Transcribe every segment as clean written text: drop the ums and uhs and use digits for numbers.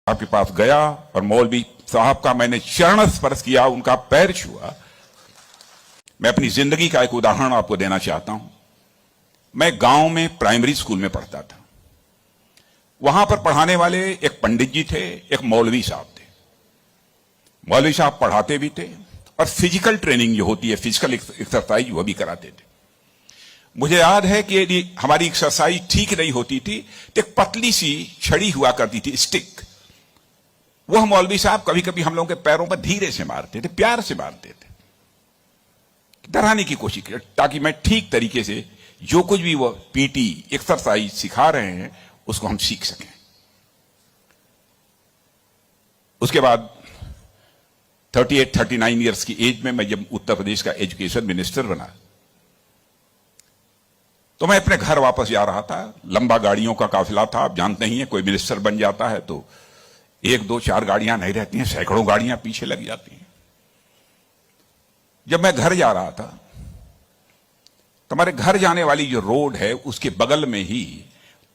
आपके पास गया और मौलवी साहब का मैंने चरण स्पर्श किया, उनका पैर छुआ। मैं अपनी जिंदगी का एक उदाहरण आपको देना चाहता हूं। मैं गांव में प्राइमरी स्कूल में पढ़ता था। वहां पर पढ़ाने वाले एक पंडित जी थे, एक मौलवी साहब थे। मौलवी साहब पढ़ाते भी थे और फिजिकल ट्रेनिंग जो होती है, फिजिकल एक्सरसाइज, वो भी कराते थे। मुझे याद है कि यदि हमारी एक्सरसाइज ठीक नहीं होती थी तो एक पतली सी छड़ी हुआ करती थी, स्टिक। वह मौलवी साहब कभी कभी हम लोगों के पैरों पर धीरे से मारते थे, प्यार से मारते थे, डराने की कोशिश की, ताकि मैं ठीक तरीके से जो कुछ भी वो पीटी एक्सरसाइज सिखा रहे हैं उसको हम सीख सकें। उसके बाद 38-39 ईयर्स की एज में मैं जब उत्तर प्रदेश का एजुकेशन मिनिस्टर बना तो मैं अपने घर वापस जा रहा था। लंबा गाड़ियों का काफिला था। आप जानते ही हैं, कोई मिनिस्टर बन जाता है तो 1, 2, 4 गाड़ियां नहीं रहती हैं, सैकड़ों गाड़ियां पीछे लग जाती हैं। जब मैं घर जा रहा था तो हमारे घर जाने वाली जो रोड है उसके बगल में ही,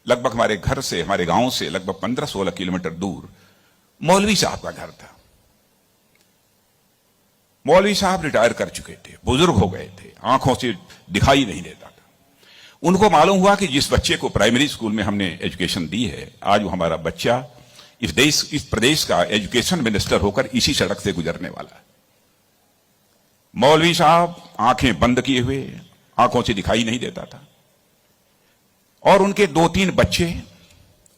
लगभग हमारे घर से, हमारे गांव से लगभग 15-16 किलोमीटर दूर मौलवी साहब का घर था। मौलवी साहब रिटायर कर चुके थे, बुजुर्ग हो गए थे, आंखों से दिखाई नहीं देता था। उनको मालूम हुआ कि जिस बच्चे को प्राइमरी स्कूल में हमने एजुकेशन दी है, आज वो हमारा बच्चा इस प्रदेश का एजुकेशन मिनिस्टर होकर इसी सड़क से गुजरने वाला है। मौलवी साहब आंखें बंद किए हुए, आंखों से दिखाई नहीं देता था, और उनके 2-3 बच्चे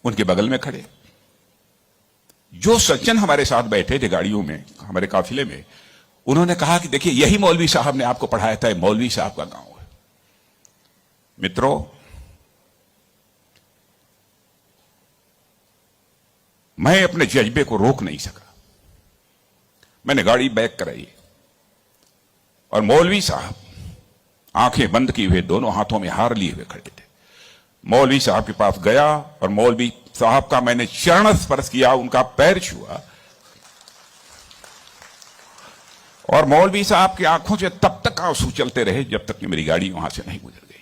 उनके बगल में खड़े। जो सज्जन हमारे साथ बैठे थे गाड़ियों में, हमारे काफिले में, उन्होंने कहा कि देखिए, यही मौलवी साहब ने आपको पढ़ाया था, मौलवी साहब का गांव है। मित्रों, मैं अपने जज्बे को रोक नहीं सका। मैंने गाड़ी बैक कराई और मौलवी साहब आंखें बंद किए हुए, दोनों हाथों में हार लिए हुए खड़े थे। मौलवी साहब के पास गया और मौलवी साहब का मैंने चरण स्पर्श किया, उनका पैर छुआ, और मौलवी साहब की आंखों से तब तक आंसू चलते रहे जब तक कि मेरी गाड़ी वहां से नहीं गुजर गई।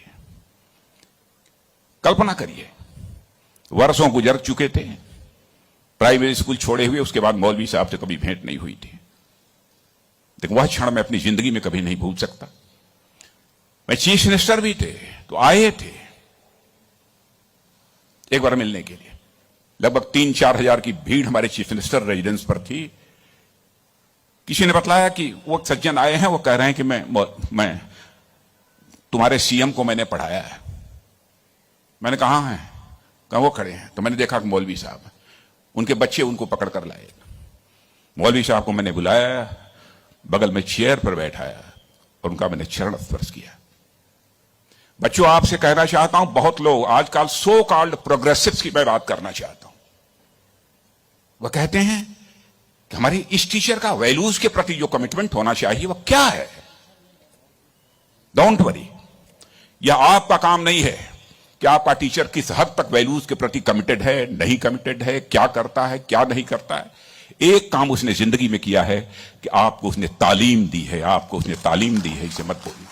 कल्पना करिए, वर्षों गुजर चुके थे, प्राइमरी स्कूल छोड़े हुए, उसके बाद मौलवी साहब से कभी भेंट नहीं हुई थी। लेकिन वह क्षण मैं अपनी जिंदगी में कभी नहीं भूल सकता। मैं चीफ मिनिस्टर भी थे तो आए थे एक बार मिलने के लिए। लगभग 3-4 हजार की भीड़ हमारे चीफ मिनिस्टर रेजिडेंस पर थी। किसी ने बतलाया कि वो सज्जन आए हैं, वो कह रहे हैं कि मैं तुम्हारे सीएम को मैंने पढ़ाया है। मैंने कहा है, कहा वो खड़े हैं। तो मैंने देखा कि मौलवी साहब, उनके बच्चे उनको पकड़ कर लाए। मौलवी साहब को मैंने बुलाया, बगल में चेयर पर बैठाया और उनका मैंने चरण स्पर्श किया। बच्चों, आपसे कहना चाहता हूं, बहुत लोग आजकल सो कॉल्ड प्रोग्रेसिव्स की मैं बात करना चाहता हूं। वह कहते हैं कि हमारी इस टीचर का वैल्यूज के प्रति जो कमिटमेंट होना चाहिए वह क्या है। डोंट वरी, यह आपका काम नहीं है कि आपका टीचर किस हद तक वैल्यूज के प्रति कमिटेड है, नहीं कमिटेड है, क्या करता है, क्या नहीं करता है। एक काम उसने जिंदगी में किया है कि आपको उसने तालीम दी है, आपको उसने तालीम दी है, इसे मत भूलिए।